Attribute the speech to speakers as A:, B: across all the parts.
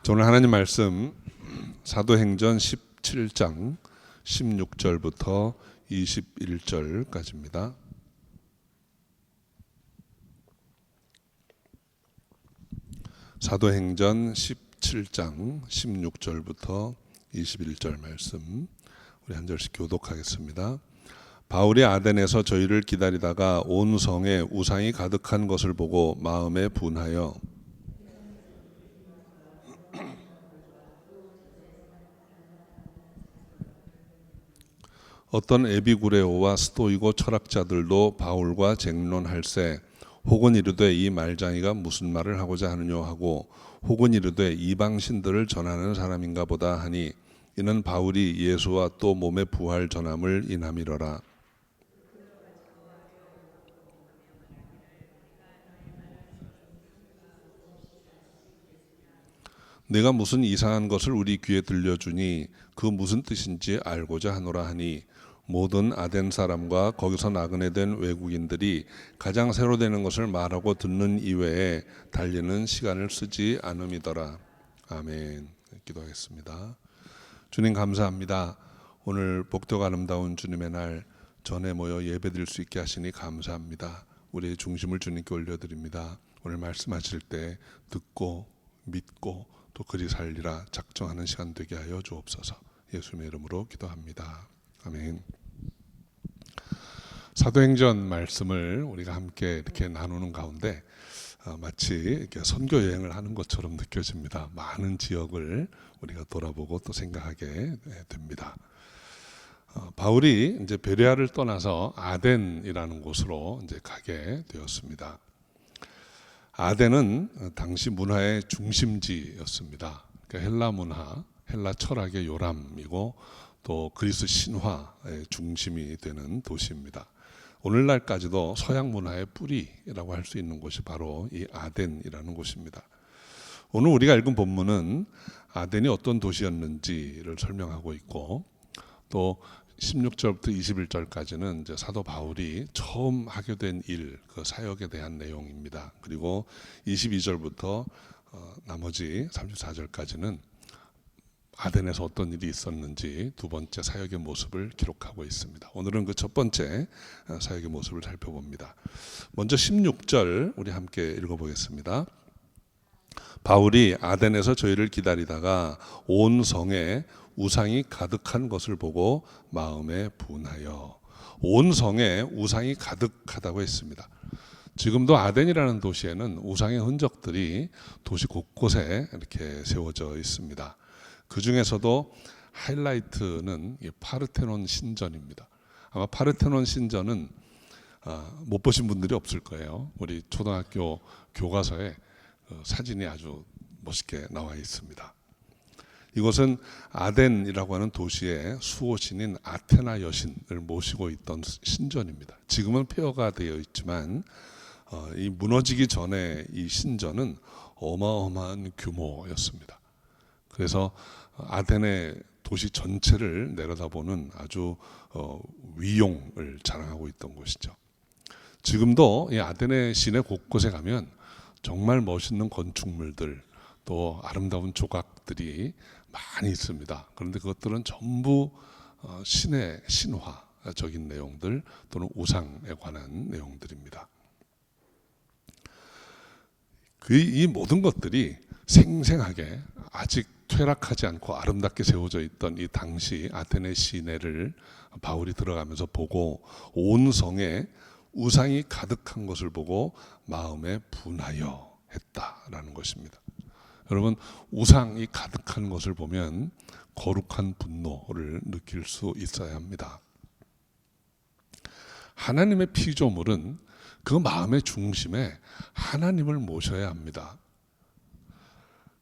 A: 오늘 하나님 말씀 사도행전 17장 16절부터 21절까지입니다. 사도행전 17장 16절부터 21절 말씀 우리 한 절씩 교독하겠습니다. 바울이 아덴에서 저희를 기다리다가 온 성에 우상이 가득한 것을 보고 마음에 분하여 어떤 에비구레오와 스토이고 철학자들도 바울과 쟁론할세 혹은 이르되 이 말장이가 무슨 말을 하고자 하느냐 하고 혹은 이르되 이방신들을 전하는 사람인가 보다 하니 이는 바울이 예수와 또 몸의 부활 전함을 인함이러라. 내가 무슨 이상한 것을 우리 귀에 들려주니 그 무슨 뜻인지 알고자 하노라 하니 모든 아덴 사람과 거기서 나그네 된 외국인들이 가장 새로 되는 것을 말하고 듣는 이외에 달리는 시간을 쓰지 않음이더라. 아멘. 기도하겠습니다. 주님 감사합니다. 오늘 복되고 아름다운 주님의 날 전에 모여 예배드릴 수 있게 하시니 감사합니다. 우리의 중심을 주님께 올려드립니다. 오늘 말씀하실 때 듣고 믿고 또 그리 살리라 작정하는 시간 되게 하여 주옵소서. 예수님의 이름으로 기도합니다. 아멘. 사도행전 말씀을 우리가 함께 이렇게 나누는 가운데 마치 이렇게 선교 여행을 하는 것처럼 느껴집니다. 많은 지역을 우리가 돌아보고 또 생각하게 됩니다. 바울이 이제 베레아를 떠나서 아덴이라는 곳으로 이제 가게 되었습니다. 아덴은 당시 문화의 중심지였습니다. 그러니까 헬라 문화, 헬라 철학의 요람이고 또 그리스 신화의 중심이 되는 도시입니다. 오늘날까지도 서양 문화의 뿌리라고 할 수 있는 곳이 바로 이 아덴이라는 곳입니다. 오늘 우리가 읽은 본문은 아덴이 어떤 도시였는지를 설명하고 있고 또 16절부터 21절까지는 이제 사도 바울이 처음 하게 된 일, 그 사역에 대한 내용입니다. 그리고 22절부터 나머지 34절까지는 아덴에서 어떤 일이 있었는지 두 번째 사역의 모습을 기록하고 있습니다. 오늘은 그 첫 번째 사역의 모습을 살펴봅니다. 먼저 16절 우리 함께 읽어보겠습니다. 바울이 아덴에서 저희를 기다리다가 온 성에 우상이 가득한 것을 보고 마음에 분하여. 온 성에 우상이 가득하다고 했습니다. 지금도 아덴이라는 도시에는 우상의 흔적들이 도시 곳곳에 이렇게 세워져 있습니다. 그 중에서도 하이라이트는 파르테논 신전입니다. 아마 파르테논 신전은 못 보신 분들이 없을 거예요. 우리 초등학교 교과서에 사진이 아주 멋있게 나와 있습니다. 이곳은 아덴이라고 하는 도시의 수호신인 아테나 여신을 모시고 있던 신전입니다. 지금은 폐허가 되어 있지만 이 무너지기 전에 이 신전은 어마어마한 규모였습니다. 그래서 아덴의 도시 전체를 내려다보는 아주 위용을 자랑하고 있던 곳이죠. 지금도 이 아덴의 시내 곳곳에 가면 정말 멋있는 건축물들 또 아름다운 조각들이 많이 있습니다. 그런데 그것들은 전부 신의 신화적인 내용들 또는 우상에 관한 내용들입니다. 이 모든 것들이 생생하게 아직 퇴락하지 않고 아름답게 세워져 있던 이 당시 아테네 시내를 바울이 들어가면서 보고 온 성에 우상이 가득한 것을 보고 마음에 분하여 했다라는 것입니다. 여러분, 우상이 가득한 것을 보면 거룩한 분노를 느낄 수 있어야 합니다. 하나님의 피조물은 그 마음의 중심에 하나님을 모셔야 합니다.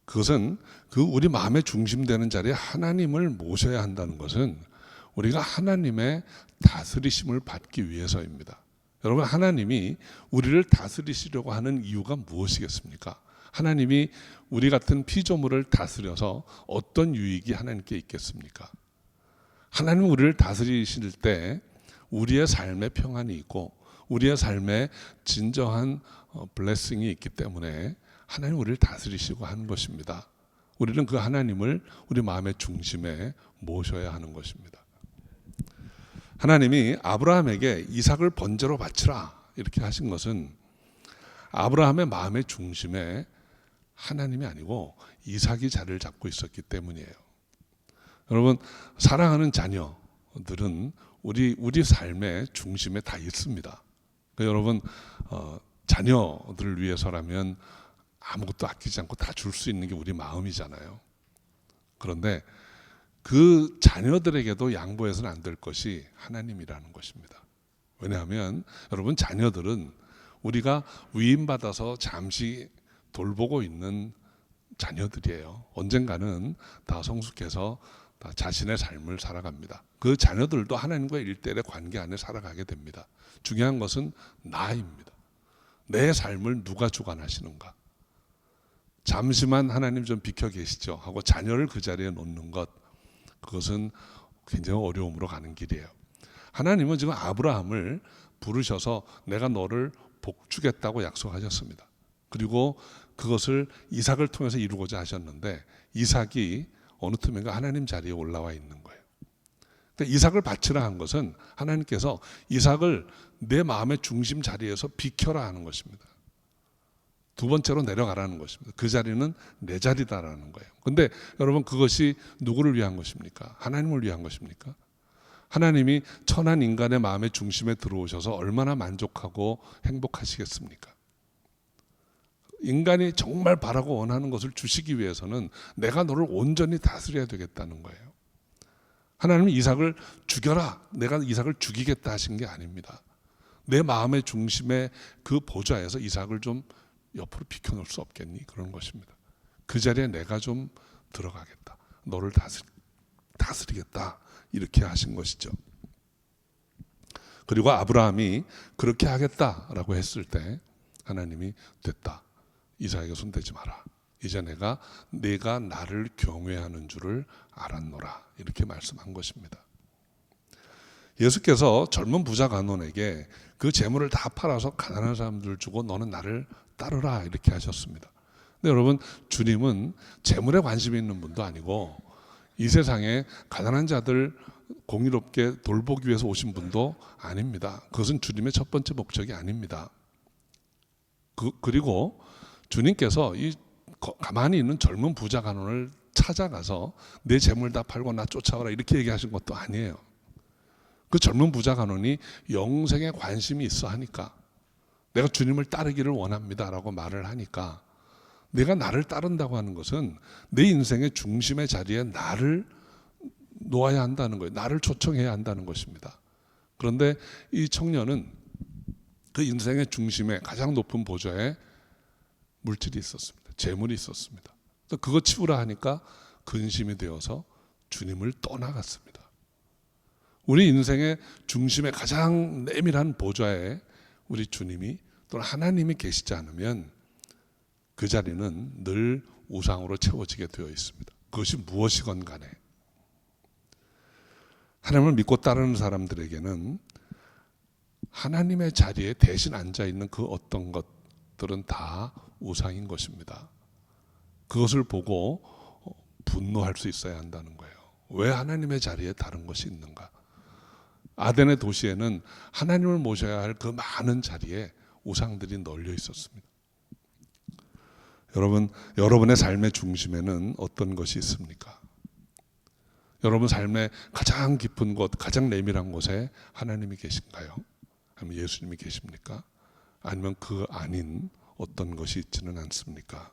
A: 그것은 그 우리 마음의 중심되는 자리에 하나님을 모셔야 한다는 것은 우리가 하나님의 다스리심을 받기 위해서입니다. 여러분, 하나님이 우리를 다스리시려고 하는 이유가 무엇이겠습니까? 하나님이 우리 같은 피조물을 다스려서 어떤 유익이 하나님께 있겠습니까? 하나님은 우리를 다스리실 때 우리의 삶에 평안이 있고 우리의 삶에 진정한 블레싱이 있기 때문에 하나님 우리를 다스리시고 하는 것입니다. 우리는 그 하나님을 우리 마음의 중심에 모셔야 하는 것입니다. 하나님이 아브라함에게 이삭을 번제로 바치라 이렇게 하신 것은 아브라함의 마음의 중심에 하나님이 아니고 이삭이 자리를 잡고 있었기 때문이에요. 여러분, 사랑하는 자녀들은 우리 삶의 중심에 다 있습니다. 그러니까 여러분, 자녀들을 위해서라면 아무것도 아끼지 않고 다 줄 수 있는 게 우리 마음이잖아요. 그런데 그 자녀들에게도 양보해서는 안 될 것이 하나님이라는 것입니다. 왜냐하면 여러분, 자녀들은 우리가 위임받아서 잠시 돌보고 있는 자녀들이에요. 언젠가는 다 성숙해서 다 자신의 삶을 살아갑니다. 그 자녀들도 하나님과의 일대일의 관계 안에 살아가게 됩니다. 중요한 것은 나입니다. 내 삶을 누가 주관하시는가. 잠시만 하나님 좀 비켜 계시죠 하고 자녀를 그 자리에 놓는 것, 그것은 굉장히 어려움으로 가는 길이에요. 하나님은 지금 아브라함을 부르셔서 내가 너를 복주겠다고 약속하셨습니다. 그리고 그것을 이삭을 통해서 이루고자 하셨는데 이삭이 어느 틈인가 하나님 자리에 올라와 있는 거예요. 그러니까 이삭을 바치라 한 것은 하나님께서 이삭을 내 마음의 중심 자리에서 비켜라 하는 것입니다. 두 번째로 내려가라는 것입니다. 그 자리는 내 자리다라는 거예요. 그런데 여러분, 그것이 누구를 위한 것입니까? 하나님을 위한 것입니까? 하나님이 천한 인간의 마음의 중심에 들어오셔서 얼마나 만족하고 행복하시겠습니까? 인간이 정말 바라고 원하는 것을 주시기 위해서는 내가 너를 온전히 다스려야 되겠다는 거예요. 하나님은 이삭을 죽여라, 내가 이삭을 죽이겠다 하신 게 아닙니다. 내 마음의 중심에 그 보좌에서 이삭을 좀 옆으로 비켜놓을 수 없겠니? 그런 것입니다. 그 자리에 내가 좀 들어가겠다. 너를 다스리겠다. 이렇게 하신 것이죠. 그리고 아브라함이 그렇게 하겠다라고 했을 때 하나님이 됐다. 이삭에게 손대지 마라. 이제 내가 나를 경외하는 줄을 알았노라. 이렇게 말씀한 것입니다. 예수께서 젊은 부자 간원에게 그 재물을 다 팔아서 가난한 사람들 주고 너는 나를 따르라 이렇게 하셨습니다. 근데 여러분, 주님은 재물에 관심이 있는 분도 아니고 이 세상에 가난한 자들 공의롭게 돌보기 위해서 오신 분도 아닙니다. 그것은 주님의 첫 번째 목적이 아닙니다. 그리고 주님께서 이 가만히 있는 젊은 부자 간원을 찾아가서 내 재물 다 팔고 나 쫓아와라 이렇게 얘기하신 것도 아니에요. 그 젊은 부자 간원이 영생에 관심이 있어 하니까, 내가 주님을 따르기를 원합니다라고 말을 하니까, 내가 나를 따른다고 하는 것은 내 인생의 중심의 자리에 나를 놓아야 한다는 거예요. 나를 초청해야 한다는 것입니다. 그런데 이 청년은 그 인생의 중심에 가장 높은 보좌에 물질이 있었습니다. 재물이 있었습니다. 그거 치우라 하니까 근심이 되어서 주님을 떠나갔습니다. 우리 인생의 중심에 가장 내밀한 보좌에 우리 주님이 또는 하나님이 계시지 않으면 그 자리는 늘 우상으로 채워지게 되어 있습니다. 그것이 무엇이건 간에 하나님을 믿고 따르는 사람들에게는 하나님의 자리에 대신 앉아있는 그 어떤 것들은 다 우상인 것입니다. 그것을 보고 분노할 수 있어야 한다는 거예요. 왜 하나님의 자리에 다른 것이 있는가? 아덴의 도시에는 하나님을 모셔야 할 그 많은 자리에 우상들이 널려 있었습니다. 여러분의 삶의 중심에는 어떤 것이 있습니까? 여러분 삶의 가장 깊은 곳, 가장 내밀한 곳에 하나님이 계신가요? 아니면 예수님이 계십니까? 아니면 그 아닌 어떤 것이 있지는 않습니까?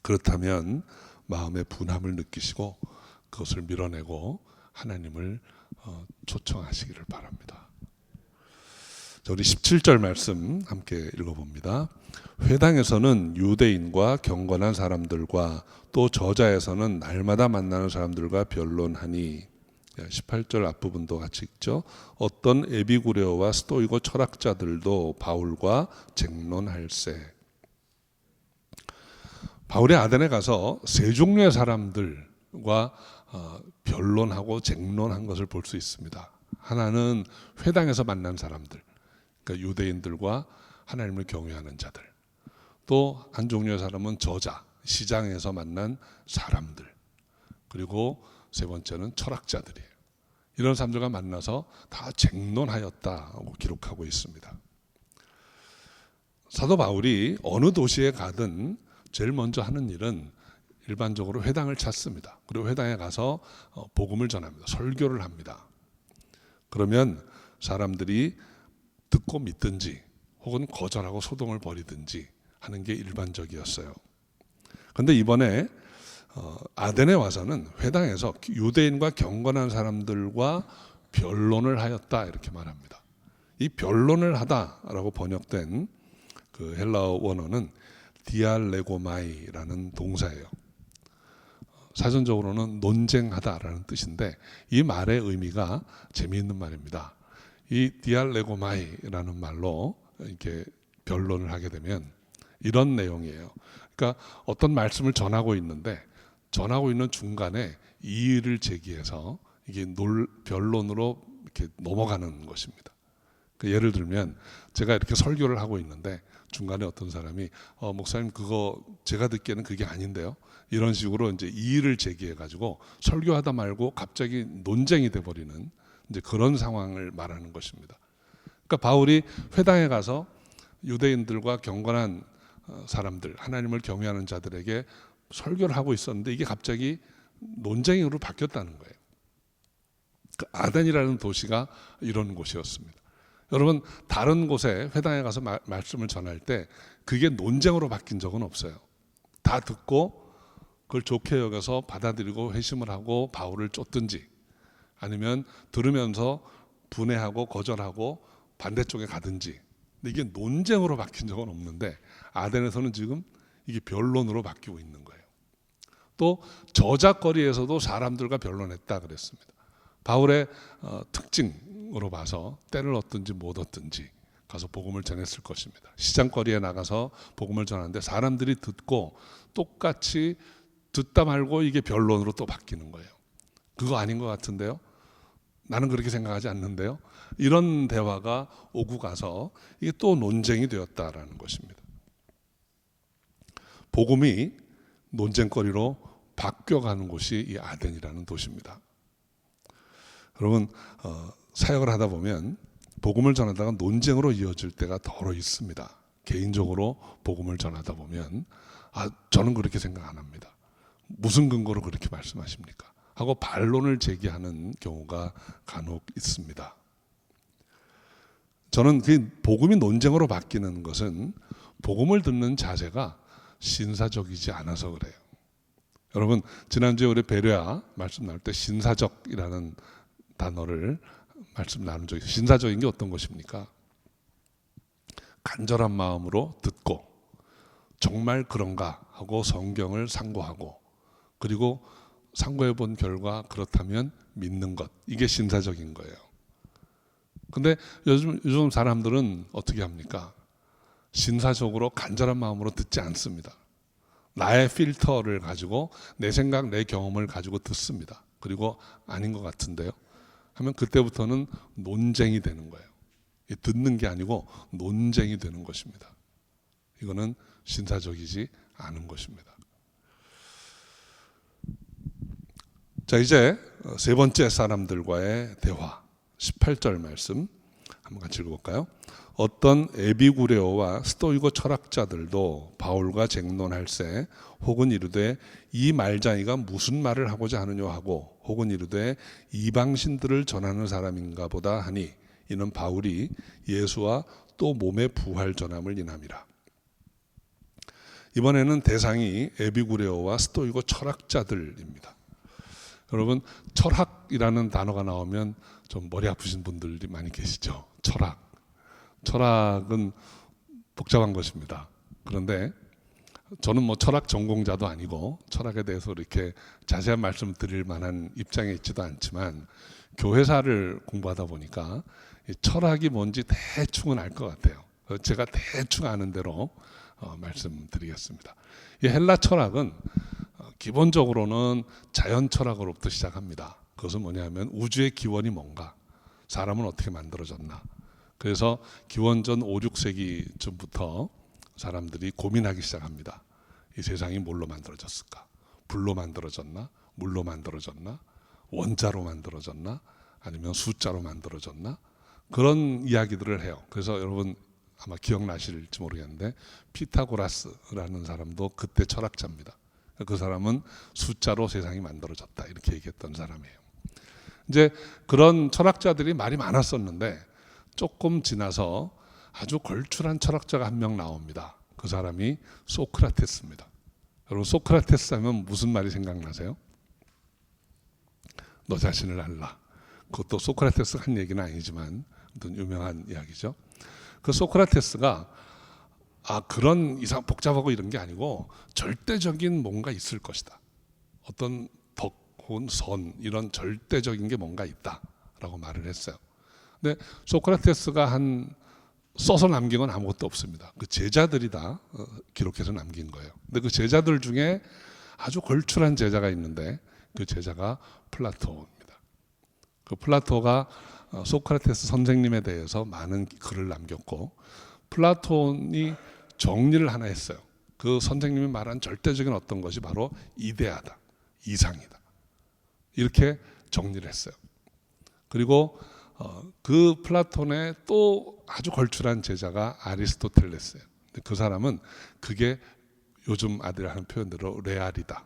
A: 그렇다면 마음의 분함을 느끼시고 그것을 밀어내고 하나님을 초청하시기를 바랍니다. 우리 17절 말씀 함께 읽어봅니다. 회당에서는 유대인과 경건한 사람들과 또 저자에서는 날마다 만나는 사람들과 변론하니, 18절 앞부분도 같이 읽죠. 어떤 에비구레오와 스토이고 철학자들도 바울과 쟁론할세. 바울이 아덴에 가서 세 종류의 사람들과 변론하고 쟁론한 것을 볼 수 있습니다. 하나는 회당에서 만난 사람들, 그러니까 유대인들과 하나님을 경외하는 자들. 또 한 종류의 사람은 저자, 시장에서 만난 사람들, 그리고 세 번째는 철학자들이에요. 이런 사람들과 만나서 다 쟁론하였다고 기록하고 있습니다. 사도 바울이 어느 도시에 가든 제일 먼저 하는 일은 일반적으로 회당을 찾습니다. 그리고 회당에 가서 복음을 전합니다. 설교를 합니다. 그러면 사람들이 듣고 믿든지 혹은 거절하고 소동을 벌이든지 하는 게 일반적이었어요. 그런데 이번에 아덴에 와서는 회당에서 유대인과 경건한 사람들과 변론을 하였다 이렇게 말합니다. 이 변론을 하다라고 번역된 그 헬라어 원어는 디알레고마이라는 동사예요. 사전적으로는 논쟁하다라는 뜻인데 이 말의 의미가 재미있는 말입니다. 이 디알레고마이라는 말로 이렇게 변론을 하게 되면 이런 내용이에요. 그러니까 어떤 말씀을 전하고 있는데 전하고 있는 중간에 이의를 제기해서 이게 변론으로 이렇게 넘어가는 것입니다. 예를 들면 제가 이렇게 설교를 하고 있는데 중간에 어떤 사람이 목사님 그거 제가 듣기에는 그게 아닌데요. 이런 식으로 이제 이의를 제기해 가지고 설교하다 말고 갑자기 논쟁이 돼 버리는 이제 그런 상황을 말하는 것입니다. 그러니까 바울이 회당에 가서 유대인들과 경건한 사람들, 하나님을 경외하는 자들에게 설교를 하고 있었는데 이게 갑자기 논쟁으로 바뀌었다는 거예요. 그 아덴이라는 도시가 이런 곳이었습니다. 여러분 다른 곳에 회당에 가서 말씀을 전할 때 그게 논쟁으로 바뀐 적은 없어요. 다 듣고 그걸 좋게 여겨서 받아들이고 회심을 하고 바울을 쫓든지 아니면 들으면서 분해하고 거절하고 반대쪽에 가든지. 근데 이게 논쟁으로 바뀐 적은 없는데 아덴에서는 지금 이게 변론으로 바뀌고 있는 거예요. 또 저작거리에서도 사람들과 변론했다 그랬습니다. 바울의 특징으로 봐서 때를 얻든지 못 얻든지 가서 복음을 전했을 것입니다. 시장거리에 나가서 복음을 전하는데 사람들이 듣고 똑같이 듣다 말고 이게 변론으로 또 바뀌는 거예요. 그거 아닌 것 같은데요? 나는 그렇게 생각하지 않는데요? 이런 대화가 오고 가서 이게 또 논쟁이 되었다라는 것입니다. 복음이 논쟁거리로 바뀌어가는 곳이 이 아덴이라는 도시입니다. 여러분 사역을 하다 보면 복음을 전하다가 논쟁으로 이어질 때가 더러 있습니다. 개인적으로 복음을 전하다 보면 저는 그렇게 생각 안 합니다. 무슨 근거로 그렇게 말씀하십니까? 하고 반론을 제기하는 경우가 간혹 있습니다. 저는 그 복음이 논쟁으로 바뀌는 것은 복음을 듣는 자세가 신사적이지 않아서 그래요. 여러분 지난주에 우리 베레아 말씀 나눌 때 신사적이라는 단어를 말씀 나눈 적이 있어요. 신사적인 게 어떤 것입니까? 간절한 마음으로 듣고 정말 그런가 하고 성경을 상고하고 그리고 상고해 본 결과 그렇다면 믿는 것, 이게 신사적인 거예요. 근데 요즘 사람들은 어떻게 합니까? 신사적으로 간절한 마음으로 듣지 않습니다. 나의 필터를 가지고 내 생각, 내 경험을 가지고 듣습니다. 그리고 아닌 것 같은데요 하면 그때부터는 논쟁이 되는 거예요. 듣는 게 아니고 논쟁이 되는 것입니다. 이거는 신사적이지 않은 것입니다. 자, 이제 세 번째 사람들과의 대화 18절 말씀 한번 같이 읽어볼까요? 어떤 에비구레오와 스토이고 철학자들도 바울과 쟁론할세 혹은 이르되 이 말장이가 무슨 말을 하고자 하느냐 하고 혹은 이르되 이방신들을 전하는 사람인가 보다 하니 이는 바울이 예수와 또 몸의 부활 전함을 인함이라. 이번에는 대상이 에비구레오와 스토이고 철학자들입니다. 여러분 철학이라는 단어가 나오면 좀 머리 아프신 분들이 많이 계시죠. 철학은 복잡한 것입니다. 그런데 저는 뭐 철학 전공자도 아니고 철학에 대해서 이렇게 자세한 말씀 드릴 만한 입장에 있지도 않지만 교회사를 공부하다 보니까 철학이 뭔지 대충은 알 것 같아요. 제가 대충 아는 대로 말씀드리겠습니다. 이 헬라 철학은 기본적으로는 자연 철학으로부터 시작합니다. 그것은 뭐냐면 우주의 기원이 뭔가, 사람은 어떻게 만들어졌나. 그래서 기원전 5, 6세기쯤부터 사람들이 고민하기 시작합니다. 이 세상이 뭘로 만들어졌을까? 불로 만들어졌나? 물로 만들어졌나? 원자로 만들어졌나? 아니면 숫자로 만들어졌나? 그런 이야기들을 해요. 그래서 여러분 아마 기억나실지 모르겠는데 피타고라스라는 사람도 그때 철학자입니다. 그 사람은 숫자로 세상이 만들어졌다 이렇게 얘기했던 사람이에요. 이제 그런 철학자들이 말이 많았었는데 조금 지나서 아주 걸출한 철학자가 한 명 나옵니다. 그 사람이 소크라테스입니다. 여러분 소크라테스 하면 무슨 말이 생각나세요? 너 자신을 알라. 그것도 소크라테스가 한 얘기는 아니지만 어떤 유명한 이야기죠. 그 소크라테스가 그런 이상 복잡하고 이런 게 아니고 절대적인 뭔가 있을 것이다. 어떤 덕 혹은 선 이런 절대적인 게 뭔가 있다라고 말을 했어요. 근데 소크라테스가 써서 남긴 건 아무것도 없습니다. 그 제자들이 다 기록해서 남긴 거예요. 근데 그 제자들 중에 아주 걸출한 제자가 있는데 그 제자가 플라토입니다. 그 플라토가 소크라테스 선생님에 대해서 많은 글을 남겼고 플라톤이 정리를 하나 했어요. 그 선생님이 말한 절대적인 어떤 것이 바로 이데아다, 이상이다. 이렇게 정리를 했어요. 그리고 그 플라톤의 또 아주 걸출한 제자가 아리스토텔레스예요. 그 사람은 그게 요즘 아들 하는 표현대로 레알이다.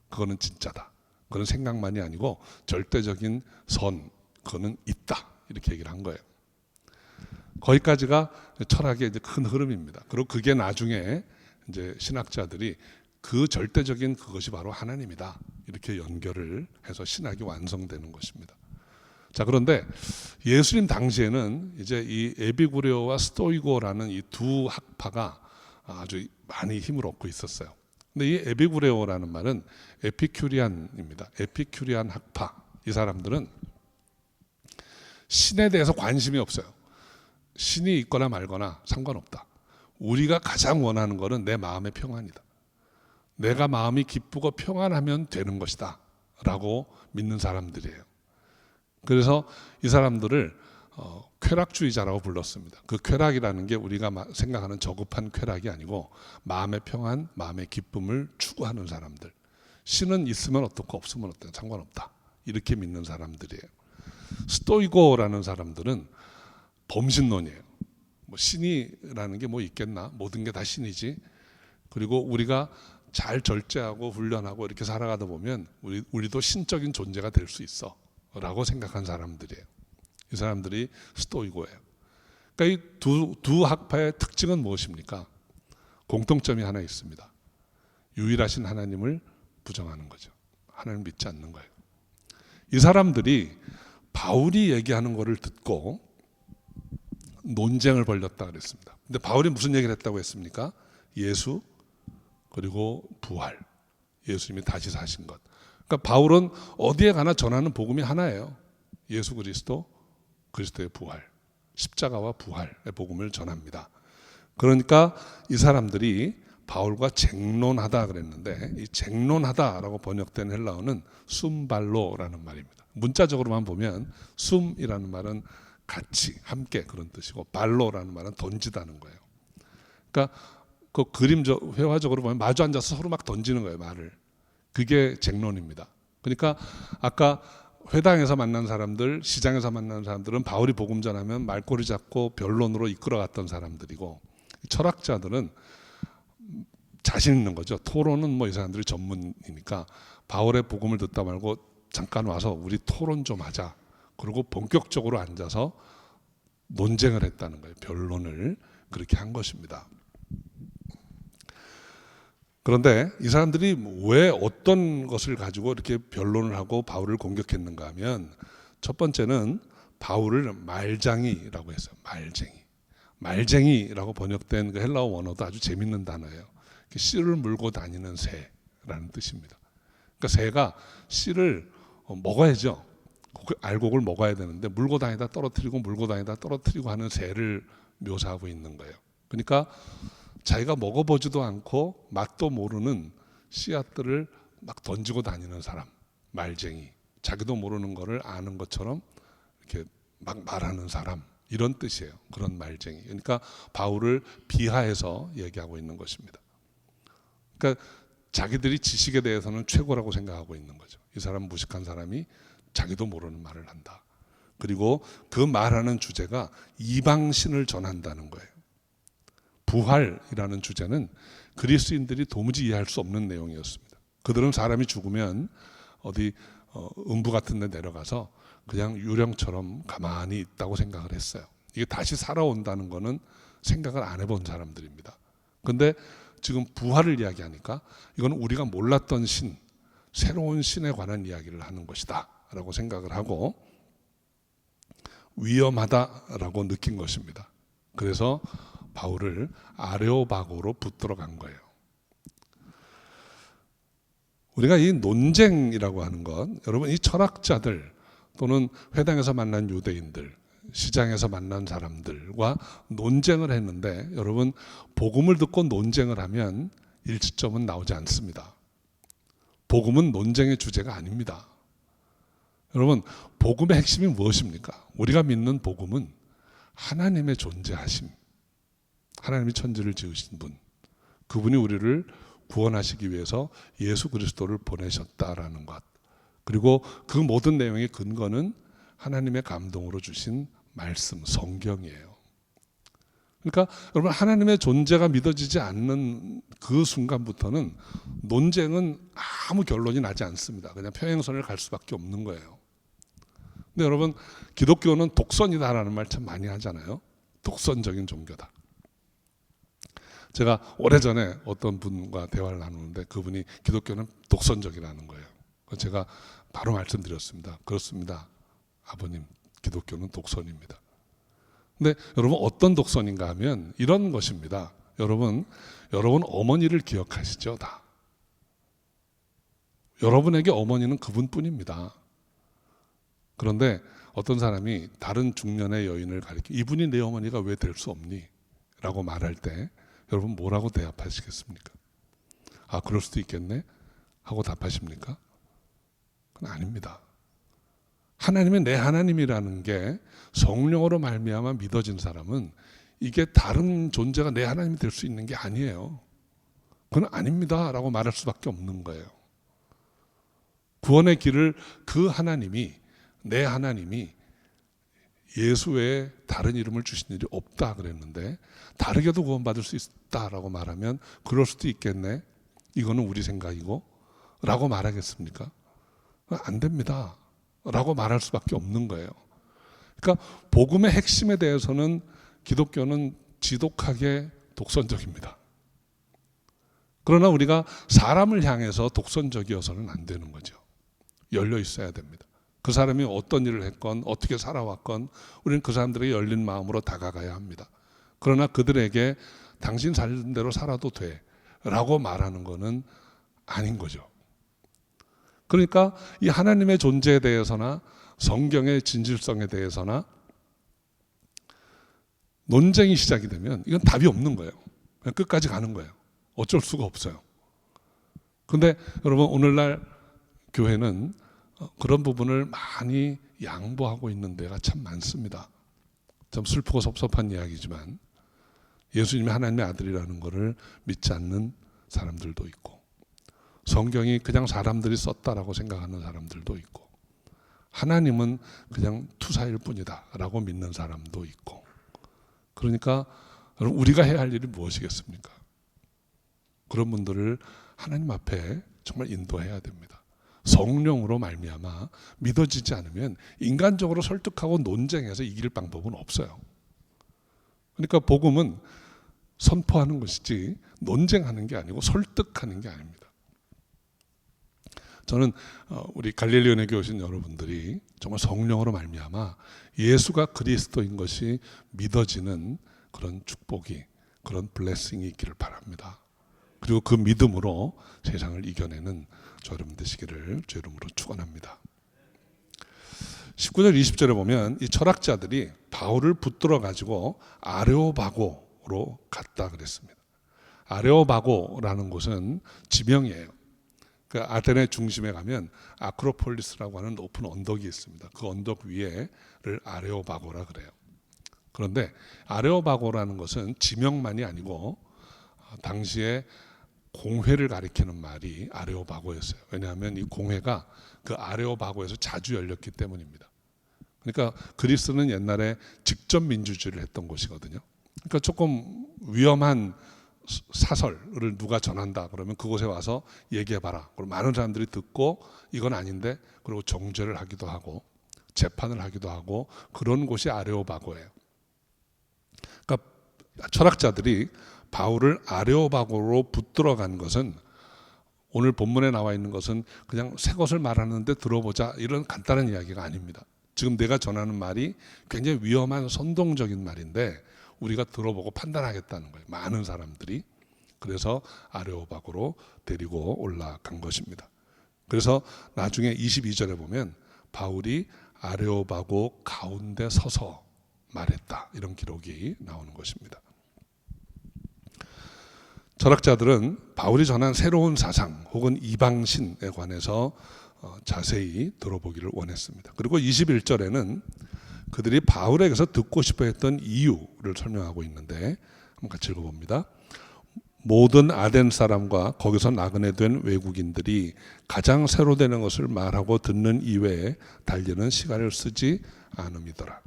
A: 그거는 진짜다. 그건 생각만이 아니고 절대적인 선, 그거는 있다. 이렇게 얘기를 한 거예요. 거기까지가 철학의 이제 큰 흐름입니다. 그리고 그게 나중에 이제 신학자들이 그 절대적인 그것이 바로 하나님이다. 이렇게 연결을 해서 신학이 완성되는 것입니다. 자, 그런데 예수님 당시에는 이제 이 에피구레오와 스토이고라는 이 두 학파가 아주 많이 힘을 얻고 있었어요. 근데 이 에피구레오라는 말은 에피큐리안입니다. 에피큐리안 학파. 이 사람들은 신에 대해서 관심이 없어요. 신이 있거나 말거나 상관없다. 우리가 가장 원하는 것은 내 마음의 평안이다. 내가 마음이 기쁘고 평안하면 되는 것이다 라고 믿는 사람들이에요. 그래서 이 사람들을 쾌락주의자라고 불렀습니다. 그 쾌락이라는 게 우리가 생각하는 저급한 쾌락이 아니고 마음의 평안, 마음의 기쁨을 추구하는 사람들. 신은 있으면 어떻고 없으면 어떻고 상관없다. 이렇게 믿는 사람들이에요. 스토이고라는 사람들은 범신론이에요. 뭐 신이라는 게 뭐 있겠나? 모든 게 다 신이지. 그리고 우리가 잘 절제하고 훈련하고 이렇게 살아가다 보면 우리도 신적인 존재가 될 수 있어 라고 생각한 사람들이에요. 이 사람들이 스토이고예요. 그러니까 이 두 학파의 특징은 무엇입니까? 공통점이 하나 있습니다. 유일하신 하나님을 부정하는 거죠. 하나님을 믿지 않는 거예요. 이 사람들이 바울이 얘기하는 거를 듣고 논쟁을 벌였다 그랬습니다. 근데 바울이 무슨 얘기를 했다고 했습니까? 예수 그리고 부활. 예수님이 다시 사신 것. 그러니까 바울은 어디에 가나 전하는 복음이 하나예요. 예수 그리스도, 그리스도의 부활, 십자가와 부활의 복음을 전합니다. 그러니까 이 사람들이 바울과 쟁론하다 그랬는데 이 쟁론하다라고 번역된 헬라어는 숨발로라는 말입니다. 문자적으로만 보면 숨이라는 말은 같이, 함께 그런 뜻이고 발로라는 말은 던지다는 거예요. 그러니까 그 그림 회화적으로 보면 마주 앉아서 서로 막 던지는 거예요, 말을. 그게 쟁론입니다. 그러니까 아까 회당에서 만난 사람들, 시장에서 만난 사람들은 바울이 복음 전하면 말꼬리 잡고 변론으로 이끌어갔던 사람들이고 철학자들은 자신 있는 거죠. 토론은 뭐 이 사람들이 전문이니까 바울의 복음을 듣다 말고 잠깐 와서 우리 토론 좀 하자. 그리고 본격적으로 앉아서 논쟁을 했다는 거예요. 변론을 그렇게 한 것입니다. 그런데 이 사람들이 왜 어떤 것을 가지고 이렇게 변론을 하고 바울을 공격했는가 하면 첫 번째는 바울을 말장이라고 했어요. 말쟁이라고 번역된 그 헬라어 원어도 아주 재밌는 단어예요. 씨를 물고 다니는 새라는 뜻입니다. 그러니까 새가 씨를 먹어야죠. 알곡을 먹어야 되는데 물고 다니다 떨어뜨리고 물고 다니다 떨어뜨리고 하는 새를 묘사하고 있는 거예요. 그러니까 자기가 먹어보지도 않고 맛도 모르는 씨앗들을 막 던지고 다니는 사람, 말쟁이. 자기도 모르는 거를 아는 것처럼 이렇게 막 말하는 사람, 이런 뜻이에요. 그런 말쟁이. 그러니까 바울을 비하해서 얘기하고 있는 것입니다. 그러니까 자기들이 지식에 대해서는 최고라고 생각하고 있는 거죠. 이 사람 무식한 사람이 자기도 모르는 말을 한다. 그리고 그 말하는 주제가 이방신을 전한다는 거예요. 부활이라는 주제는 그리스인들이 도무지 이해할 수 없는 내용이었습니다. 그들은 사람이 죽으면 어디 음부 같은 데 내려가서 그냥 유령처럼 가만히 있다고 생각을 했어요. 이게 다시 살아온다는 거는 생각을 안 해본 사람들입니다. 근데 지금 부활을 이야기하니까 이건 우리가 몰랐던 신, 새로운 신에 관한 이야기를 하는 것이다 라고 생각을 하고 위험하다라고 느낀 것입니다. 그래서 바울을 아레오바고로 붙들어 간 거예요. 우리가 이 논쟁이라고 하는 것, 여러분 이 철학자들 또는 회당에서 만난 유대인들, 시장에서 만난 사람들과 논쟁을 했는데 여러분 복음을 듣고 논쟁을 하면 일치점은 나오지 않습니다. 복음은 논쟁의 주제가 아닙니다. 여러분 복음의 핵심이 무엇입니까? 우리가 믿는 복음은 하나님의 존재하심, 하나님이 천지를 지으신 분, 그분이 우리를 구원하시기 위해서 예수 그리스도를 보내셨다라는 것, 그리고 그 모든 내용의 근거는 하나님의 감동으로 주신 말씀, 성경이에요. 그러니까 여러분 하나님의 존재가 믿어지지 않는 그 순간부터는 논쟁은 아무 결론이 나지 않습니다. 그냥 평행선을 갈 수밖에 없는 거예요. 근데 여러분 기독교는 독선이다라는 말 참 많이 하잖아요. 독선적인 종교다. 제가 오래전에 어떤 분과 대화를 나누는데 그분이 기독교는 독선적이라는 거예요. 제가 바로 말씀드렸습니다. 그렇습니다. 아버님, 기독교는 독선입니다. 근데 여러분 어떤 독선인가 하면 이런 것입니다. 여러분 어머니를 기억하시죠? 다. 여러분에게 어머니는 그분뿐입니다. 그런데 어떤 사람이 다른 중년의 여인을 가리켜 이분이 내 어머니가 왜 될 수 없니? 라고 말할 때 여러분 뭐라고 대답하시겠습니까? 아, 그럴 수도 있겠네? 하고 답하십니까? 그건 아닙니다. 하나님의 내 하나님이라는 게 성령으로 말미암아 믿어진 사람은 이게 다른 존재가 내 하나님이 될 수 있는 게 아니에요. 그건 아닙니다 라고 말할 수밖에 없는 거예요. 구원의 길을 그 하나님이, 내 하나님이 예수 외에 다른 이름을 주신 일이 없다 그랬는데 다르게도 구원받을 수 있다라고 말하면 그럴 수도 있겠네, 이거는 우리 생각이고 라고 말하겠습니까? 안 됩니다 라고 말할 수밖에 없는 거예요. 그러니까 복음의 핵심에 대해서는 기독교는 지독하게 독선적입니다. 그러나 우리가 사람을 향해서 독선적이어서는 안 되는 거죠. 열려 있어야 됩니다. 그 사람이 어떤 일을 했건 어떻게 살아왔건 우리는 그 사람들에게 열린 마음으로 다가가야 합니다. 그러나 그들에게 당신 살던 대로 살아도 돼 라고 말하는 것은 아닌 거죠. 그러니까 이 하나님의 존재에 대해서나 성경의 진실성에 대해서나 논쟁이 시작이 되면 이건 답이 없는 거예요. 그냥 끝까지 가는 거예요. 어쩔 수가 없어요. 그런데 여러분 오늘날 교회는 그런 부분을 많이 양보하고 있는 데가 참 많습니다. 좀 슬프고 섭섭한 이야기지만 예수님이 하나님의 아들이라는 것을 믿지 않는 사람들도 있고 성경이 그냥 사람들이 썼다라고 생각하는 사람들도 있고 하나님은 그냥 투사일 뿐이다 라고 믿는 사람도 있고, 그러니까 여러분 우리가 해야 할 일이 무엇이겠습니까? 그런 분들을 하나님 앞에 정말 인도해야 됩니다. 성령으로 말미암아 믿어지지 않으면 인간적으로 설득하고 논쟁해서 이길 방법은 없어요. 그러니까 복음은 선포하는 것이지 논쟁하는 게 아니고 설득하는 게 아닙니다. 저는 우리 갈릴리 은혜교회 오신 여러분들이 정말 성령으로 말미암아 예수가 그리스도인 것이 믿어지는 그런 축복이, 그런 블레싱이 있기를 바랍니다. 그리고 그 믿음으로 세상을 이겨내는 저 여러분 되시기를 주 이름으로 축원합니다. 19절 20절에 보면 이 철학자들이 바울을 붙들어 가지고 아레오바고로 갔다 그랬습니다. 아레오바고라는 곳은 지명이에요. 그 아테네 중심에 가면 아크로폴리스라고 하는 높은 언덕이 있습니다. 그 언덕 위에를 아레오바고라 그래요. 그런데 아레오바고라는 것은 지명만이 아니고 당시에 공회를 가리키는 말이 아레오바고였어요. 왜냐하면 이 공회가 그 아레오바고에서 자주 열렸기 때문입니다. 그러니까 그리스는 옛날에 직접 민주주의를 했던 곳이거든요. 그러니까 조금 위험한 사설을 누가 전한다 그러면 그곳에 와서 얘기해봐라. 그럼 많은 사람들이 듣고 이건 아닌데, 그리고 정죄를 하기도 하고 재판을 하기도 하고, 그런 곳이 아레오바고예요. 그러니까 철학자들이 바울을 아레오바고로 붙들어간 것은, 오늘 본문에 나와 있는 것은 그냥 새 것을 말하는데 들어보자 이런 간단한 이야기가 아닙니다. 지금 내가 전하는 말이 굉장히 위험한 선동적인 말인데 우리가 들어보고 판단하겠다는 거예요, 많은 사람들이. 그래서 아레오바고로 데리고 올라간 것입니다. 그래서 나중에 22절에 보면 바울이 아레오바고 가운데 서서 말했다, 이런 기록이 나오는 것입니다. 철학자들은 바울이 전한 새로운 사상 혹은 이방신에 관해서 자세히 들어보기를 원했습니다. 그리고 21절에는 그들이 바울에게서 듣고 싶어 했던 이유를 설명하고 있는데 한번 같이 읽어봅니다. 모든 아덴 사람과 거기서 나그네 된 외국인들이 가장 새로 되는 것을 말하고 듣는 이외에 달리는 시간을 쓰지 않음이더라.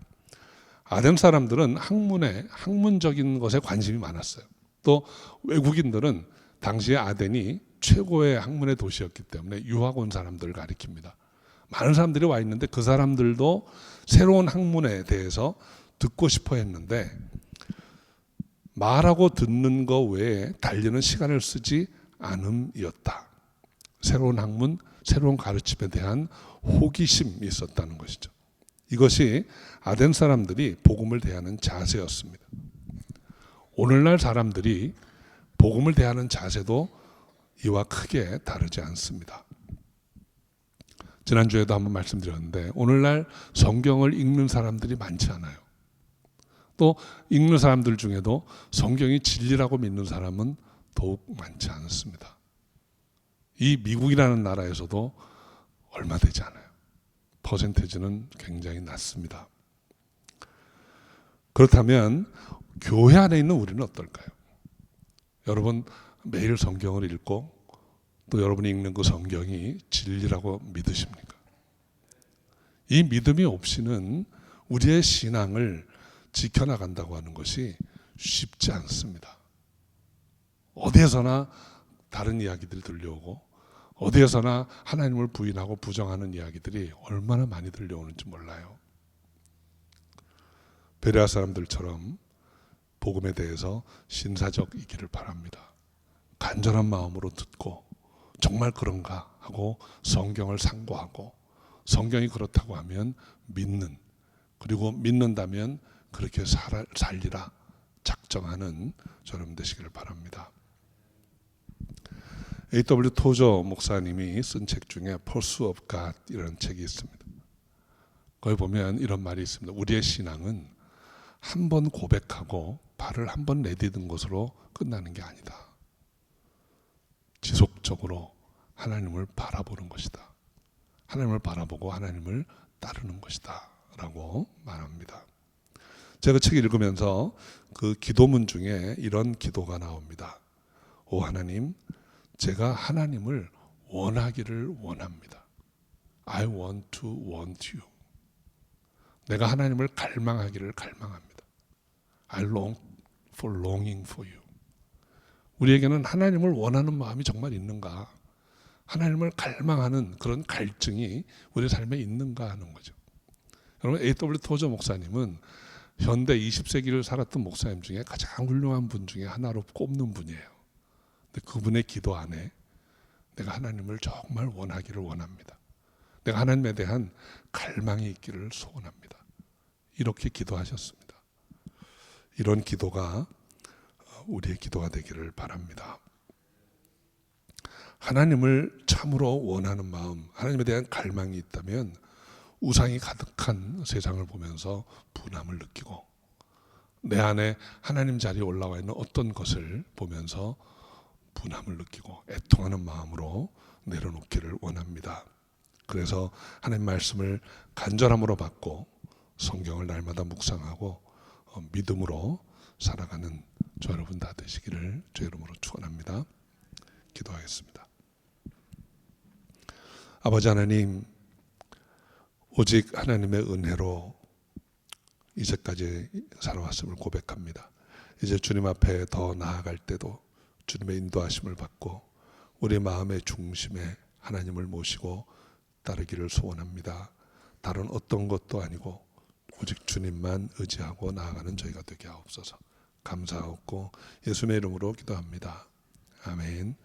A: 아덴 사람들은 학문적인 것에 관심이 많았어요. 또 외국인들은 당시에 아덴이 최고의 학문의 도시였기 때문에 유학 온 사람들을 가리킵니다. 많은 사람들이 와 있는데 그 사람들도 새로운 학문에 대해서 듣고 싶어 했는데 말하고 듣는 것 외에 달리는 시간을 쓰지 않음이었다. 새로운 학문, 새로운 가르침에 대한 호기심이 있었다는 것이죠. 이것이 아덴 사람들이 복음을 대하는 자세였습니다. 오늘날 사람들이 복음을 대하는 자세도 이와 크게 다르지 않습니다. 지난주에도 한번 말씀드렸는데 오늘날 성경을 읽는 사람들이 많지 않아요. 또 읽는 사람들 중에도 성경이 진리라고 믿는 사람은 더욱 많지 않습니다. 이 미국이라는 나라에서도 얼마 되지 않아요. 퍼센테이지는 굉장히 낮습니다. 그렇다면 교회 안에 있는 우리는 어떨까요? 여러분 매일 성경을 읽고 또 여러분이 읽는 그 성경이 진리라고 믿으십니까? 이 믿음이 없이는 우리의 신앙을 지켜나간다고 하는 것이 쉽지 않습니다. 어디에서나 다른 이야기들이 들려오고 어디에서나 하나님을 부인하고 부정하는 이야기들이 얼마나 많이 들려오는지 몰라요. 베레아 사람들처럼 복음에 대해서 신사적이기를 바랍니다. 간절한 마음으로 듣고 정말 그런가 하고 성경을 상고하고 성경이 그렇다고 하면 믿는, 그리고 믿는다면 그렇게 살리라 작정하는 저는 되시기를 바랍니다. A.W. 토저 목사님이 쓴 책 중에 Pursuit of God 이라는 책이 있습니다. 거기 보면 이런 말이 있습니다. 우리의 신앙은 한 번 고백하고 발을 한 번 내디딘 것으로 끝나는 게 아니다. 지속적으로 하나님을 바라보는 것이다. 하나님을 바라보고 하나님을 따르는 것이다 라고 말합니다. 제가 책 읽으면서 그 기도문 중에 이런 기도가 나옵니다. 오 하나님, 제가 하나님을 원하기를 원합니다. I want to want you. 내가 하나님을 갈망하기를 갈망합니다. I long for longing for you. 우리에게는 하나님을 원하는 마음이 정말 있는가? 하나님을 갈망하는 그런 갈증이 우리 삶에 있는가 하는 거죠. 여러분 A.W. 토저 목사님은 현대 20세기를 살았던 목사님 중에 가장 훌륭한 분 중에 하나로 꼽는 분이에요. 근데 그분의 기도 안에 내가 하나님을 정말 원하기를 원합니다. 내가 하나님에 대한 갈망이 있기를 소원합니다. 이렇게 기도하셨습니다. 이런 기도가 우리의 기도가 되기를 바랍니다. 하나님을 참으로 원하는 마음, 하나님에 대한 갈망이 있다면 우상이 가득한 세상을 보면서 분함을 느끼고 내 안에 하나님 자리에 올라와 있는 어떤 것을 보면서 분함을 느끼고 애통하는 마음으로 내려놓기를 원합니다. 그래서 하나님 말씀을 간절함으로 받고 성경을 날마다 묵상하고 믿음으로 살아가는 저 여러분 다 되시기를 주 이름으로 축원합니다. 기도하겠습니다. 아버지 하나님, 오직 하나님의 은혜로 이제까지 살아왔음을 고백합니다. 이제 주님 앞에 더 나아갈 때도 주님의 인도하심을 받고 우리 마음의 중심에 하나님을 모시고 따르기를 소원합니다. 다른 어떤 것도 아니고 오직 주님만 의지하고 나아가는 저희가 되게 하옵소서. 감사하고 예수님의 이름으로 기도합니다. 아멘.